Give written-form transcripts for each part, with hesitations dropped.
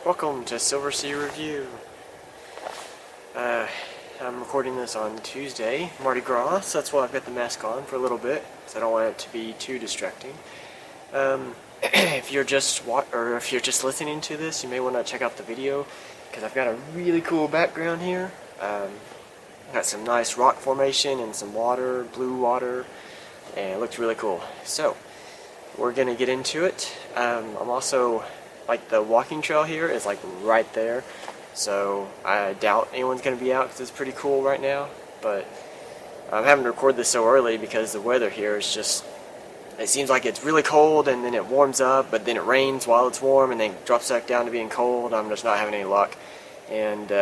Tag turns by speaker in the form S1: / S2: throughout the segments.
S1: Welcome to SilverC Review. I'm recording this on Tuesday, Mardi Gras, so that's why I've got the mask on for a little bit, because I don't want it to be too distracting. If you're just listening to this, you may want to check out the video, because I've got a really cool background here. Got some nice rock formation and some water, blue water, and it looks really cool. So, we're going to get into it. I'm also, like, the walking trail here is like right there, so I doubt anyone's going to be out because it's pretty cool right now, but I'm having to record this so early because the weather here is just, it seems like it's really cold and then it warms up, but then it rains while it's warm and then drops back down to being cold. I'm just not having any luck, and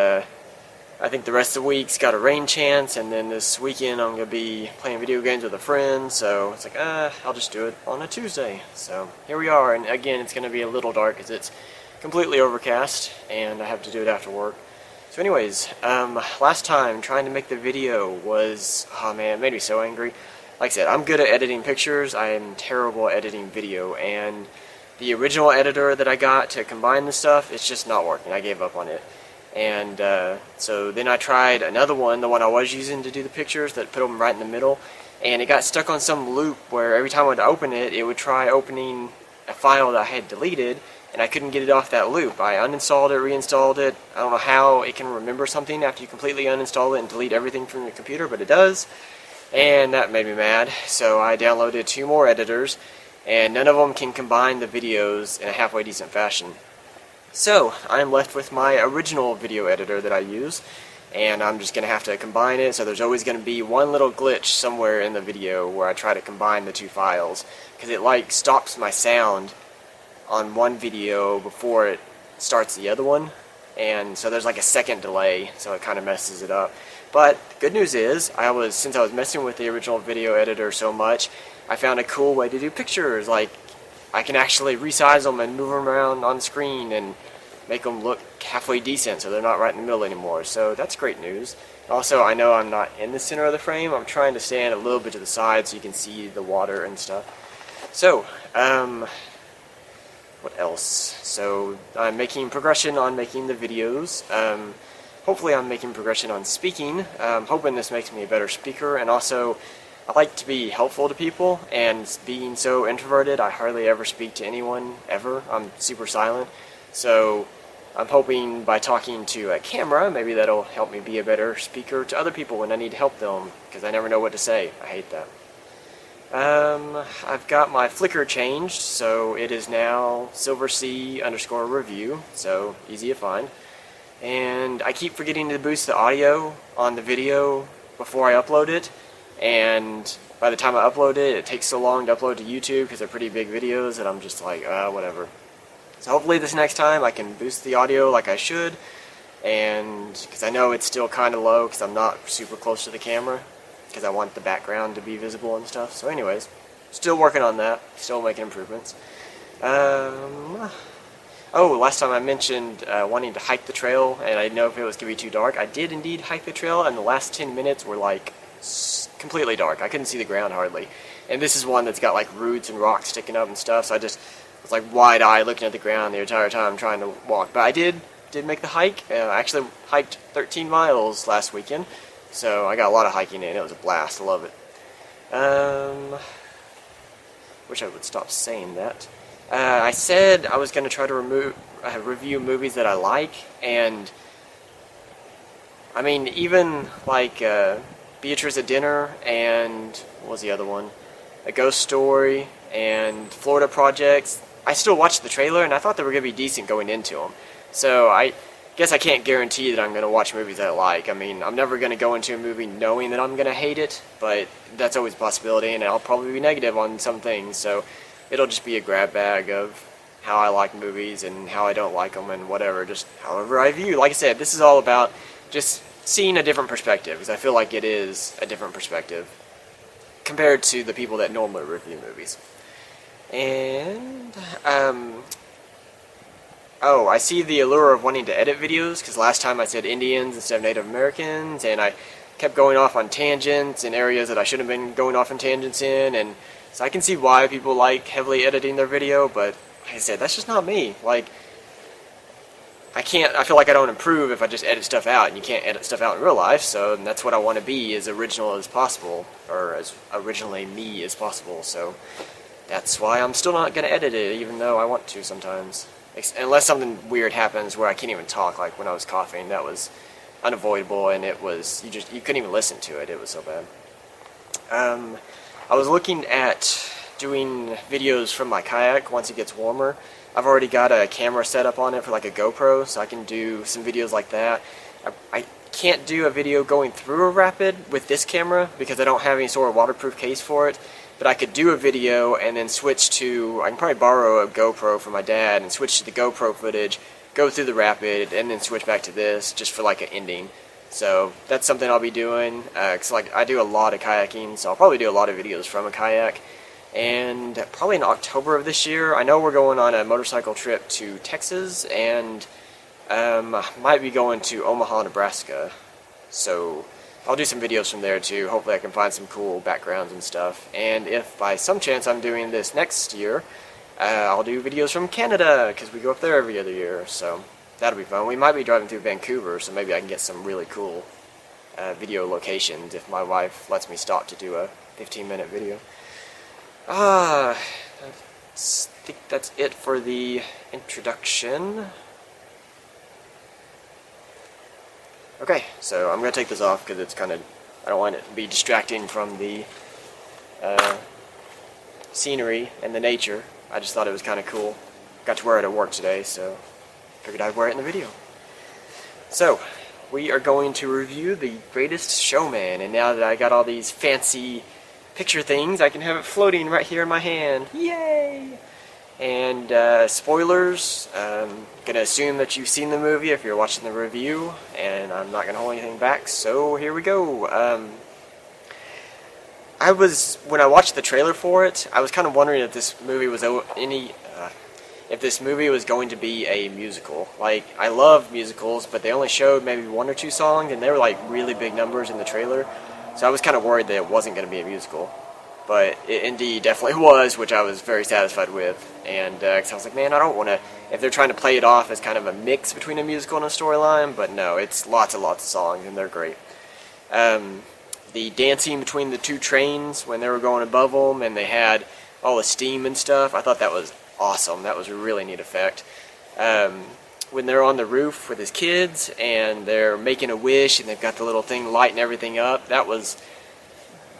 S1: I think the rest of the week's got a rain chance, and then this weekend I'm going to be playing video games with a friend, so it's like, I'll just do it on a Tuesday. So here we are, and again, it's going to be a little dark because it's completely overcast, and I have to do it after work. So anyways, last time trying to make the video was, oh man, it made me so angry. Like I said, I'm good at editing pictures, I am terrible at editing video, and the original editor that I got to combine the stuff, it's just not working. I gave up on it. And so then I tried another one, the one I was using to do the pictures, that put them right in the middle, and it got stuck on some loop where every time I would open it, it would try opening a file that I had deleted, and I couldn't get it off that loop. I uninstalled it, reinstalled it. I don't know how it can remember something after you completely uninstall it and delete everything from your computer, but it does, and that made me mad. So I downloaded 2 more editors, and none of them can combine the videos in a halfway decent fashion. So, I'm left with my original video editor that I use, and I'm just going to have to combine it, so there's always going to be one little glitch somewhere in the video where I try to combine the 2 files, because it like stops my sound on one video before it starts the other one, and so there's like a second delay, so it kind of messes it up. But the good news is, since I was messing with the original video editor so much, I found a cool way to do pictures. Like, I can actually resize them and move them around on the screen and make them look halfway decent so they're not right in the middle anymore. So that's great news. Also, I know I'm not in the center of the frame. I'm trying to stand a little bit to the side so you can see the water and stuff. So, what else? So, I'm making progression on making the videos. Hopefully I'm making progression on speaking. I'm hoping this makes me a better speaker, and also I like to be helpful to people, and being so introverted, I hardly ever speak to anyone, ever. I'm super silent. So I'm hoping by talking to a camera, maybe that'll help me be a better speaker to other people when I need to help them, because I never know what to say. I hate that. I've got my Flickr changed, so it is now SilverC_review, so easy to find. And I keep forgetting to boost the audio on the video before I upload it. And by the time I upload it, it takes so long to upload to YouTube because they're pretty big videos that I'm just like, whatever. So hopefully this next time I can boost the audio like I should, and because I know it's still kind of low because I'm not super close to the camera, because I want the background to be visible and stuff. So anyways, still working on that, still making improvements. Oh, last time I mentioned wanting to hike the trail, and I didn't know if it was going to be too dark. I did indeed hike the trail, and the last 10 minutes were like completely dark. I couldn't see the ground hardly. And this is one that's got like roots and rocks sticking up and stuff, so I just was like wide-eyed looking at the ground the entire time trying to walk. But I did make the hike. I actually hiked 13 miles last weekend, so I got a lot of hiking in. It was a blast. I love it. Wish I would stop saying that. I said I was going to try to review movies that I like, and I mean, even like Beatrice at Dinner, and what was the other one? A Ghost Story, and Florida Projects. I still watched the trailer, and I thought they were going to be decent going into them. So I guess I can't guarantee that I'm going to watch movies that I like. I mean, I'm never going to go into a movie knowing that I'm going to hate it, but that's always a possibility, and I'll probably be negative on some things. So it'll just be a grab bag of how I like movies and how I don't like them and whatever, just however I view. Like I said, this is all about just seeing a different perspective, because I feel like it is a different perspective compared to the people that normally review movies. And, oh, I see the allure of wanting to edit videos, because last time I said Indians instead of Native Americans, and I kept going off on tangents in areas that I shouldn't have been going off on tangents in, and so I can see why people like heavily editing their video, but like I said, that's just not me. Like, I feel like I don't improve if I just edit stuff out, and you can't edit stuff out in real life, so that's what I want to be, as original as possible, or as originally me as possible, so that's why I'm still not going to edit it, even though I want to sometimes. Unless something weird happens where I can't even talk, like when I was coughing, that was unavoidable, and it was, you couldn't even listen to it, it was so bad. I was looking at doing videos from my kayak once it gets warmer. I've already got a camera set up on it for like a GoPro, so I can do some videos like that. I can't do a video going through a rapid with this camera because I don't have any sort of waterproof case for it, but I could do a video and then switch to, I can probably borrow a GoPro from my dad and switch to the GoPro footage, go through the rapid, and then switch back to this just for like an ending. So that's something I'll be doing, because like I do a lot of kayaking, so I'll probably do a lot of videos from a kayak. And probably in October of this year, I know we're going on a motorcycle trip to Texas, and might be going to Omaha, Nebraska. So I'll do some videos from there too. Hopefully I can find some cool backgrounds and stuff. And if by some chance I'm doing this next year, I'll do videos from Canada, because we go up there every other year. So that'll be fun. We might be driving through Vancouver, so maybe I can get some really cool video locations if my wife lets me stop to do a 15-minute video. I think that's it for the introduction. Okay, so I'm going to take this off because it's kind of, I don't want it to be distracting from the scenery and the nature. I just thought it was kind of cool. Got to wear it at work today, so figured I'd wear it in the video. So, we are going to review The Greatest Showman, and now that I got all these fancy picture things, I can have it floating right here in my hand. Yay! And spoilers, I'm going to assume that you've seen the movie if you're watching the review, and I'm not going to hold anything back, so here we go. When I watched the trailer for it, I was kind of wondering if this movie was if this movie was going to be a musical. Like, I love musicals, but they only showed maybe one or two songs, and they were like really big numbers in the trailer. So I was kind of worried that it wasn't going to be a musical, but it indeed definitely was, which I was very satisfied with. And 'cause I was like, man, I don't want to, if they're trying to play it off as kind of a mix between a musical and a storyline, but no, it's lots and lots of songs, and they're great. The dancing between the two trains when they were going above them, and they had all the steam and stuff, I thought that was awesome. That was a really neat effect. When they're on the roof with his kids and they're making a wish and they've got the little thing lighting everything up, that was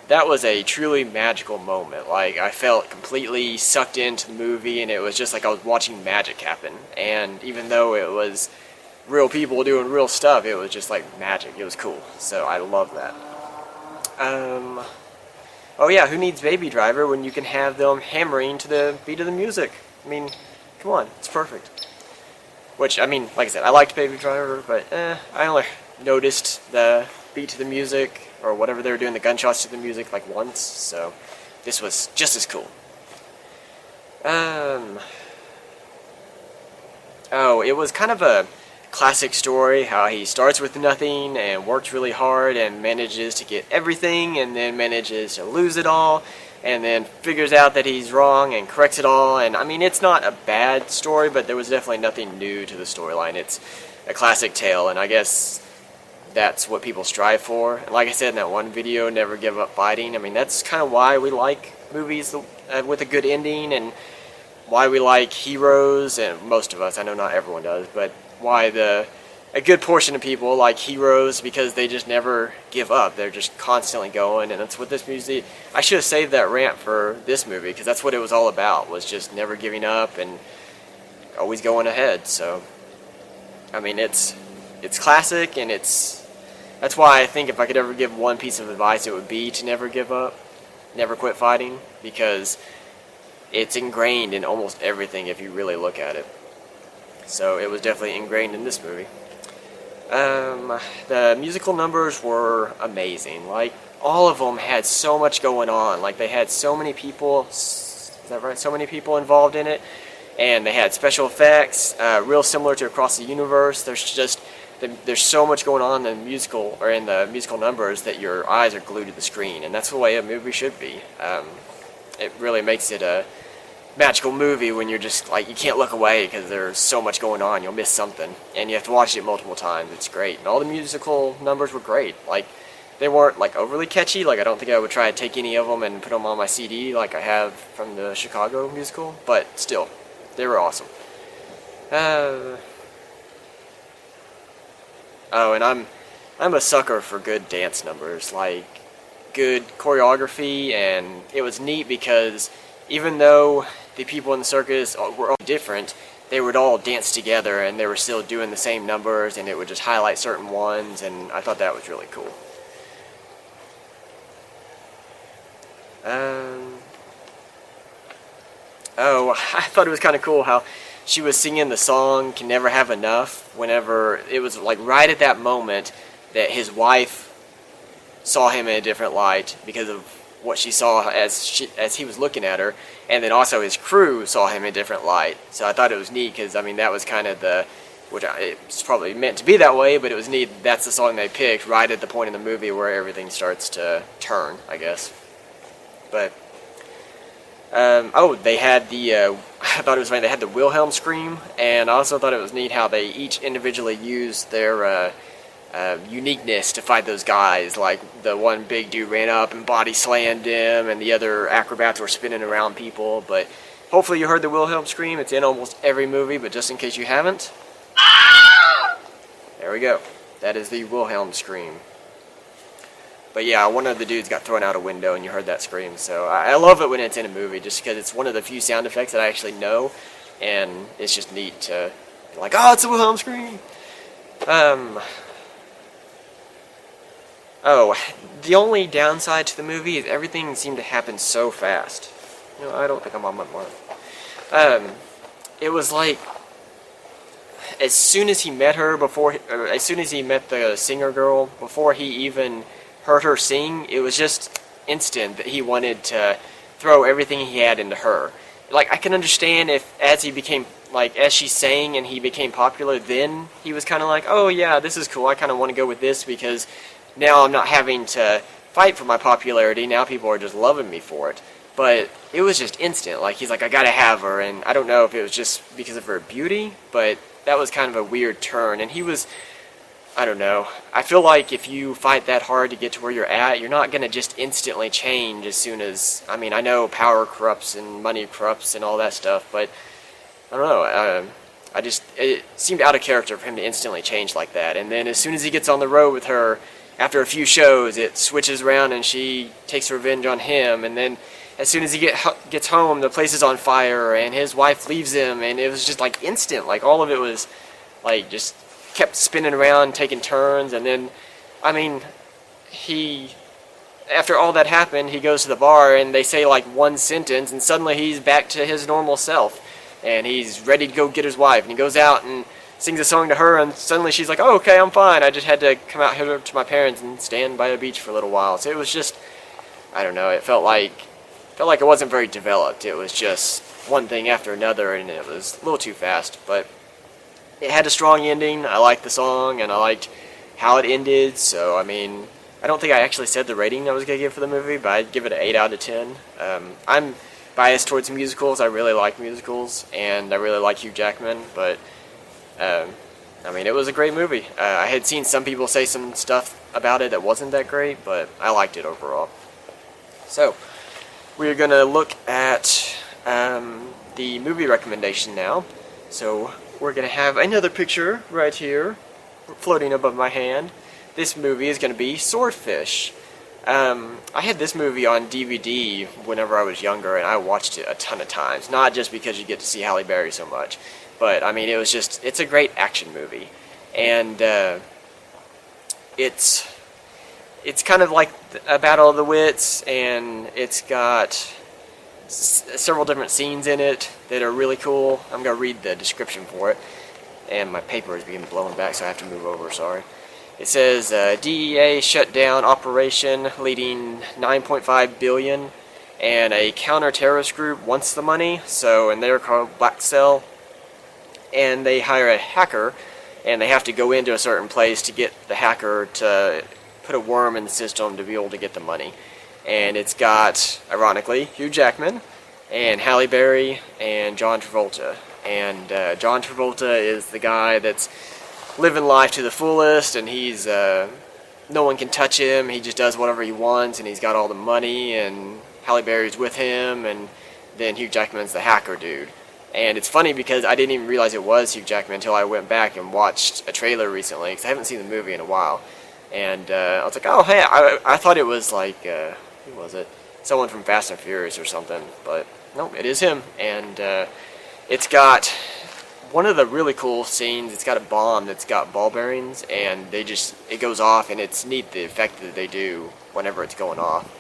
S1: a truly magical moment. Like, I felt completely sucked into the movie, and it was just like I was watching magic happen. And even though it was real people doing real stuff, it was just like magic. It was cool. So I love that. Oh yeah, who needs Baby Driver when you can have them hammering to the beat of the music? I mean, come on, it's perfect. Which, I mean, like I said, I liked Baby Driver, but I only noticed the beat to the music, or whatever they were doing, the gunshots to the music, like once, so this was just as cool. Oh, it was kind of a classic story, how he starts with nothing and works really hard and manages to get everything, and then manages to lose it all, and then figures out that he's wrong and corrects it all. And I mean, it's not a bad story, but there was definitely nothing new to the storyline. It's a classic tale, and I guess that's what people strive for. And like I said in that one video, never give up fighting. I mean, that's kind of why we like movies with a good ending, and why we like heroes, and most of us, I know not everyone does, but why a good portion of people like heroes, because they just never give up. They're just constantly going, and that's what this movie, I should have saved that rant for this movie, because that's what it was all about, was just never giving up and always going ahead. So, I mean, it's classic, and that's why I think if I could ever give one piece of advice, it would be to never give up, never quit fighting, because it's ingrained in almost everything if you really look at it. So it was definitely ingrained in this movie. The musical numbers were amazing. Like, all of them had so much going on. Like, they had so many people, is that right? So many people involved in it. And they had special effects, real similar to Across the Universe. There's so much going on in the musical numbers that your eyes are glued to the screen. And that's the way a movie should be. It really makes it a magical movie when you're just like, you can't look away because there's so much going on. You'll miss something, and you have to watch it multiple times. It's great, and all the musical numbers were great. Like, they weren't like overly catchy. Like, I don't think I would try to take any of them and put them on my CD like I have from the Chicago musical, but still, they were awesome. Oh, and I'm a sucker for good dance numbers, like good choreography, and it was neat because even though the people in the circus were all different, they would all dance together and they were still doing the same numbers, and it would just highlight certain ones, and I thought that was really cool. Oh, I thought it was kind of cool how she was singing the song Can Never Have Enough whenever it was like right at that moment that his wife saw him in a different light because of what she saw as he was looking at her, and then also his crew saw him in a different light. So I thought it was neat because, I mean, that was kind of it's probably meant to be that way, but it was neat. That's the song they picked right at the point in the movie where everything starts to turn, I guess. But they had I thought it was funny, they had the Wilhelm scream, and I also thought it was neat how they each individually used their uniqueness to fight those guys. Like, the one big dude ran up and body slammed him, and the other acrobats were spinning around people. But hopefully you heard the Wilhelm scream. It's in almost every movie, but just in case you haven't, there we go. That is the Wilhelm scream. But yeah, one of the dudes got thrown out a window and you heard that scream. So I love it when it's in a movie, just because it's one of the few sound effects that I actually know, and it's just neat to be like, oh, it's a Wilhelm scream. Oh, the only downside to the movie is everything seemed to happen so fast. No, I don't think I'm on my mark. It was like, as soon as he met her, as soon as he met the singer girl, before he even heard her sing, it was just instant that he wanted to throw everything he had into her. Like, I can understand if as she sang and he became popular, then he was kind of like, oh yeah, this is cool, I kind of want to go with this because now I'm not having to fight for my popularity, now people are just loving me for it. But it was just instant. Like, he's like, I gotta have her, and I don't know if it was just because of her beauty, but that was kind of a weird turn, and he was, I don't know. I feel like if you fight that hard to get to where you're at, you're not going to just instantly change as soon as, I mean, I know power corrupts and money corrupts and all that stuff, but I don't know. It seemed out of character for him to instantly change like that. And then as soon as he gets on the road with her, after a few shows, it switches around and she takes revenge on him. And then as soon as he gets home, the place is on fire and his wife leaves him. And it was just like instant. Like, all of it was like just kept spinning around, taking turns, and then, I mean, after all that happened, he goes to the bar, and they say, like, one sentence, and suddenly he's back to his normal self, and he's ready to go get his wife, and he goes out and sings a song to her, and suddenly she's like, oh, okay, I'm fine, I just had to come out here to my parents and stand by a beach for a little while. So it was just, I don't know, it felt like it wasn't very developed. It was just one thing after another, and it was a little too fast, but it had a strong ending. I liked the song, and I liked how it ended. So, I mean, I don't think I actually said the rating I was going to give for the movie, but I'd give it an 8 out of 10. I'm biased towards musicals. I really like musicals, and I really like Hugh Jackman, but, I mean, it was a great movie. I had seen some people say some stuff about it that wasn't that great, but I liked it overall. So, we're going to look at the movie recommendation now. So, we're going to have another picture right here floating above my hand. This movie is going to be Swordfish. I had this movie on DVD whenever I was younger, and I watched it a ton of times. Not just because you get to see Halle Berry so much, but, I mean, it's a great action movie. And it's kind of like a Battle of the Wits, and it's got several different scenes in it that are really cool. I'm going to read the description for it, and my paper is being blown back, so I have to move over, sorry. It says, DEA shut down operation leading $9.5 billion, and a counter-terrorist group wants the money, and they're called Black Cell, and they hire a hacker, and they have to go into a certain place to get the hacker to put a worm in the system to be able to get the money. And it's got, ironically, Hugh Jackman, and Halle Berry, and John Travolta. And John Travolta is the guy that's living life to the fullest, and he's no one can touch him. He just does whatever he wants, and he's got all the money, and Halle Berry's with him, and then Hugh Jackman's the hacker dude. And it's funny because I didn't even realize it was Hugh Jackman until I went back and watched a trailer recently, because I haven't seen the movie in a while. And I was like, oh, hey, I thought it was like, who was it? Someone from Fast and Furious or something. But no, it is him. And it's got one of the really cool scenes. It's got a bomb that's got ball bearings, and it goes off, and it's neat the effect that they do whenever it's going off.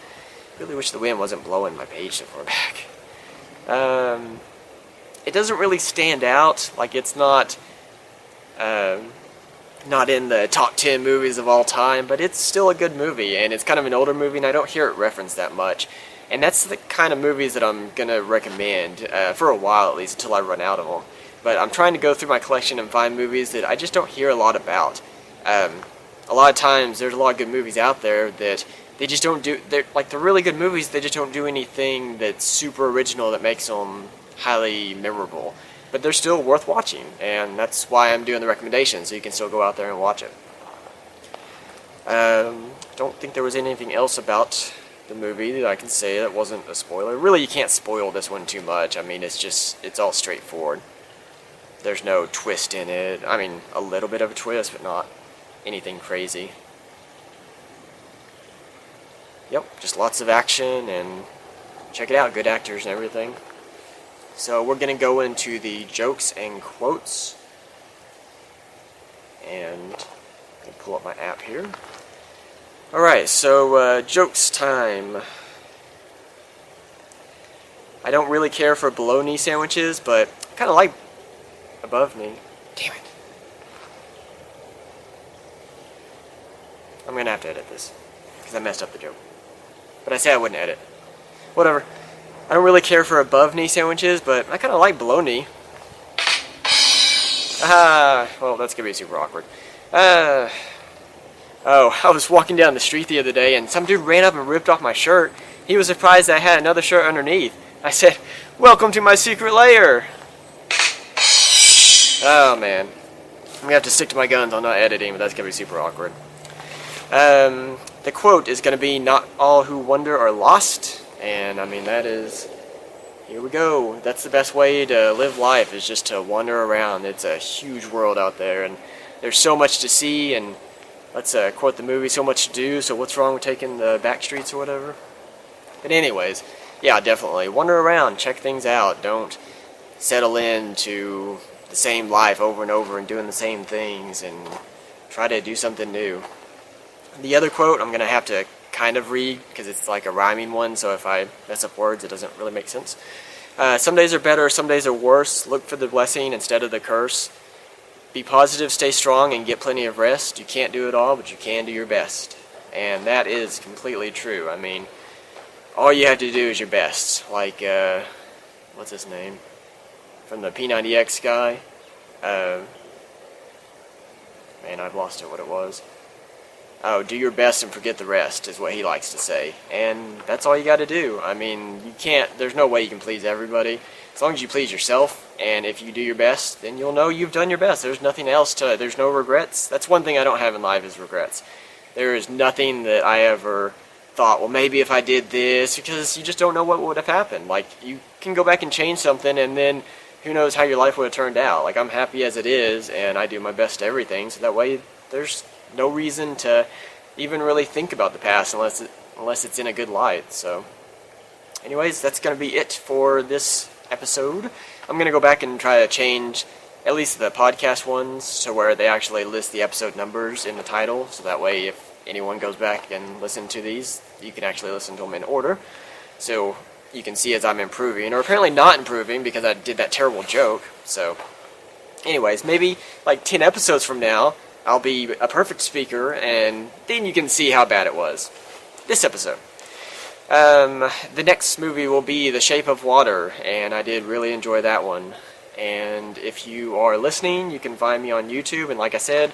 S1: Really wish the wind wasn't blowing my page so far back. It doesn't really stand out. Like, it's not in the top 10 movies of all time, but it's still a good movie, and it's kind of an older movie, and I don't hear it referenced that much. And that's the kind of movies that I'm going to recommend, for a while at least, until I run out of them. But I'm trying to go through my collection and find movies that I just don't hear a lot about. A lot of times, there's a lot of good movies out there that they just don't do, they're really good movies, they just don't do anything that's super original that makes them highly memorable. But they're still worth watching, and that's why I'm doing the recommendation, so you can still go out there and watch it. Don't think there was anything else about the movie that I can say that wasn't a spoiler. Really, you can't spoil this one too much. I mean, it's all straightforward. There's no twist in it. I mean, a little bit of a twist, but not anything crazy. Yep, just lots of action, and check it out, good actors and everything. So we're going to go into the jokes and quotes, and I'm going to pull up my app here. Alright, so jokes time. I don't really care for below-knee sandwiches, but I kind of like above-knee. Damn it. I'm going to have to edit this, because I messed up the joke. But I said I wouldn't edit. Whatever. I don't really care for above-knee sandwiches, but I kind of like below-knee. Well, that's going to be super awkward. Oh, I was walking down the street the other day, and some dude ran up and ripped off my shirt. He was surprised I had another shirt underneath. I said, "Welcome to my secret lair." Oh, man. I'm going to have to stick to my guns on not editing, but that's going to be super awkward. The quote is going to be, "Not all who wander are lost." And, I mean, that is, here we go. That's the best way to live life, is just to wander around. It's a huge world out there, and there's so much to see, and let's quote the movie, so much to do, so what's wrong with taking the back streets or whatever? But anyways, yeah, definitely. Wander around, check things out. Don't settle into the same life over and over and doing the same things, and try to do something new. The other quote I'm going to have to kind of read, because it's like a rhyming one, so if I mess up words, it doesn't really make sense. Some days are better, some days are worse. Look for the blessing instead of the curse. Be positive, stay strong, and get plenty of rest. You can't do it all, but you can do your best. And that is completely true. I mean, all you have to do is your best. Like, what's his name? From the P90X guy. Man, I've lost it, what it was. Oh, do your best and forget the rest, is what he likes to say. And that's all you got to do. I mean, there's no way you can please everybody. As long as you please yourself, and if you do your best, then you'll know you've done your best. There's nothing else there's no regrets. That's one thing I don't have in life, is regrets. There is nothing that I ever thought, well, maybe if I did this, because you just don't know what would have happened. Like, you can go back and change something, and then who knows how your life would have turned out. Like, I'm happy as it is, and I do my best to everything, so that way there's no reason to even really think about the past unless it's in a good light. So anyways, that's going to be it for this episode. I'm going to go back and try to change at least the podcast ones to where they actually list the episode numbers in the title, so that way if anyone goes back and listen to these, you can actually listen to them in order, so you can see as I'm improving, or apparently not improving because I did that terrible joke. So anyways, maybe like 10 episodes from now I'll be a perfect speaker, and then you can see how bad it was. This episode. The next movie will be The Shape of Water, and I did really enjoy that one. And if you are listening, you can find me on YouTube, and like I said,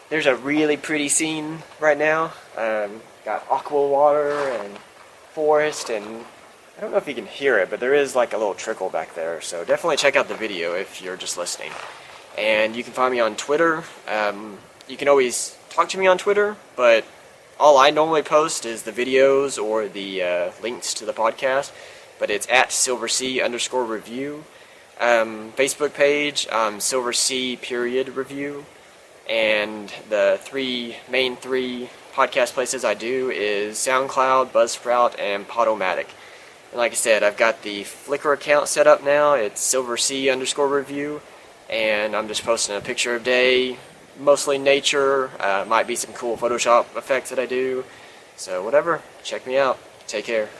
S1: there's a really pretty scene right now. Got aqua water and forest and I don't know if you can hear it, but there is like a little trickle back there. So definitely check out the video if you're just listening. And you can find me on Twitter. You can always talk to me on Twitter, but all I normally post is the videos or the links to the podcast. But it's at SilverC_review. Facebook page, SilverC_review. And the main three podcast places I do is SoundCloud, Buzzsprout, and Podomatic. And like I said, I've got the Flickr account set up now. It's SilverC_review. And I'm just posting a picture of day, mostly nature. Might be some cool Photoshop effects that I do. So whatever, check me out. Take care.